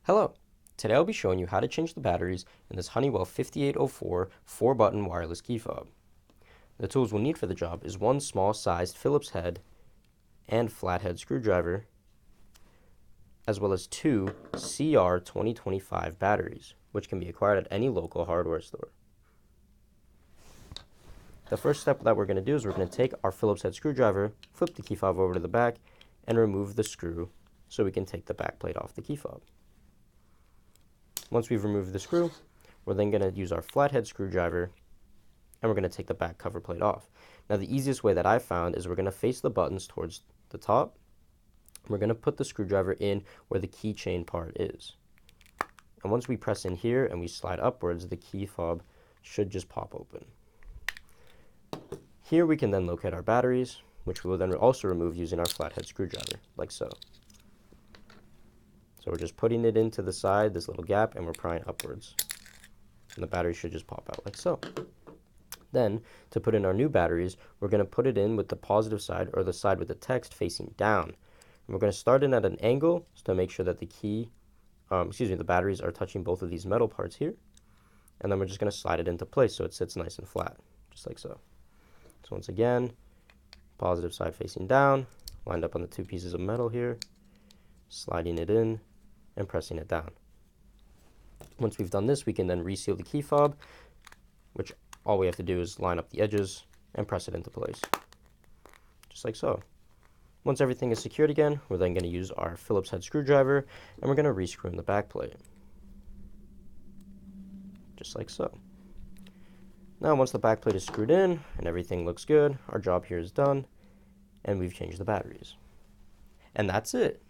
Hello! Today I'll be showing you how to change the batteries in this Honeywell 5804 4-button wireless key fob. The tools we'll need for the job is one small-sized Phillips head and flathead screwdriver, as well as two CR 2025 batteries, which can be acquired at any local hardware store. The first step that we're going to do is we're going to take our Phillips head screwdriver, flip the key fob over to the back, and remove the screw so we can take the back plate off the key fob. Once we've removed the screw, we're then going to use our flathead screwdriver and we're going to take the back cover plate off. Now the easiest way that I've found is we're going to face the buttons towards the top. We're going to put the screwdriver in where the keychain part is. And once we press in here and we slide upwards, the key fob should just pop open. Here we can then locate our batteries, which we will then also remove using our flathead screwdriver, like so. So we're just putting it into the side, this little gap, and we're prying upwards. And the battery should just pop out like so. Then, to put in our new batteries, we're going to put it in with the positive side, or the side with the text facing down. And we're going to start in at an angle to make sure that the batteries are touching both of these metal parts here. And then we're just going to slide it into place so it sits nice and flat, just like so. So once again, positive side facing down, lined up on the two pieces of metal here, sliding it in, and pressing it down. Once we've done this, we can then reseal the key fob, which all we have to do is line up the edges and press it into place, just like so. Once everything is secured again, we're then going to use our Phillips head screwdriver, and we're going to rescrew in the back plate, just like so. Now once the back plate is screwed in and everything looks good, our job here is done, and we've changed the batteries. And that's it.